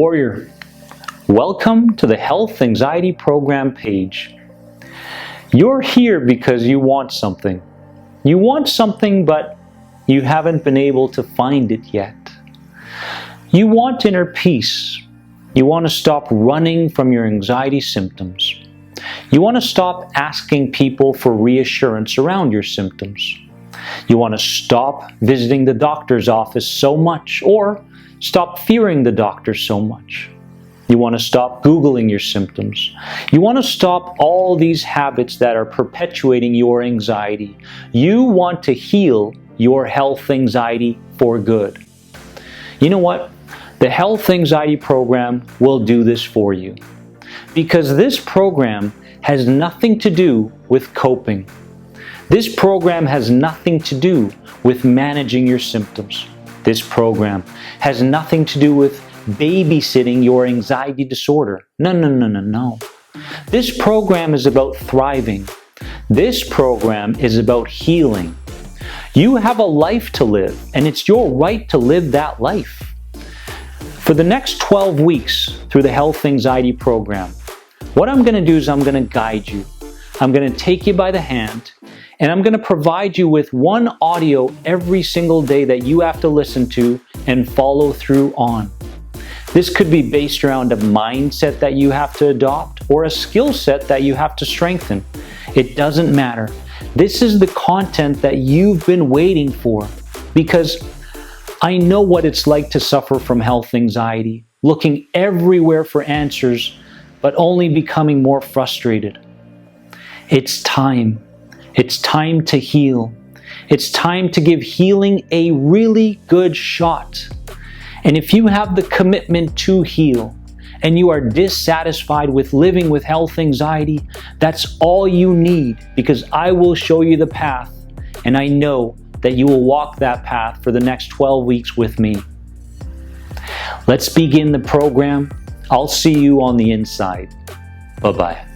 Warrior, welcome to the Health Anxiety Program page. You're here because you want something. You want something, but you haven't been able to find it yet. You want inner peace. You want to stop running from your anxiety symptoms. You want to stop asking people for reassurance around your symptoms. You want to stop visiting the doctor's office so much, or stop fearing the doctor so much. You want to stop Googling your symptoms. You want to stop all these habits that are perpetuating your anxiety. You want to heal your health anxiety for good. You know what? The Health Anxiety Program will do this for you. Because this program has nothing to do with coping. This program has nothing to do with managing your symptoms. This program has nothing to do with babysitting your anxiety disorder. No. This program is about thriving. This program is about healing. You have a life to live, and it's your right to live that life. For the next 12 weeks through the Health Anxiety Program, what I'm going to do is I'm going to guide you. I'm going to take you by the hand, and I'm going to provide you with one audio every single day that you have to listen to and follow through on. This could be based around a mindset that you have to adopt or a skill set that you have to strengthen. It doesn't matter. This is the content that you've been waiting for, because I know what it's like to suffer from health anxiety, looking everywhere for answers, but only becoming more frustrated. It's time. It's time to heal. It's time to give healing a really good shot. And if you have the commitment to heal and you are dissatisfied with living with health anxiety, that's all you need, because I will show you the path, and I know that you will walk that path for the next 12 weeks with me. Let's begin the program. I'll see you on the inside. Bye-bye.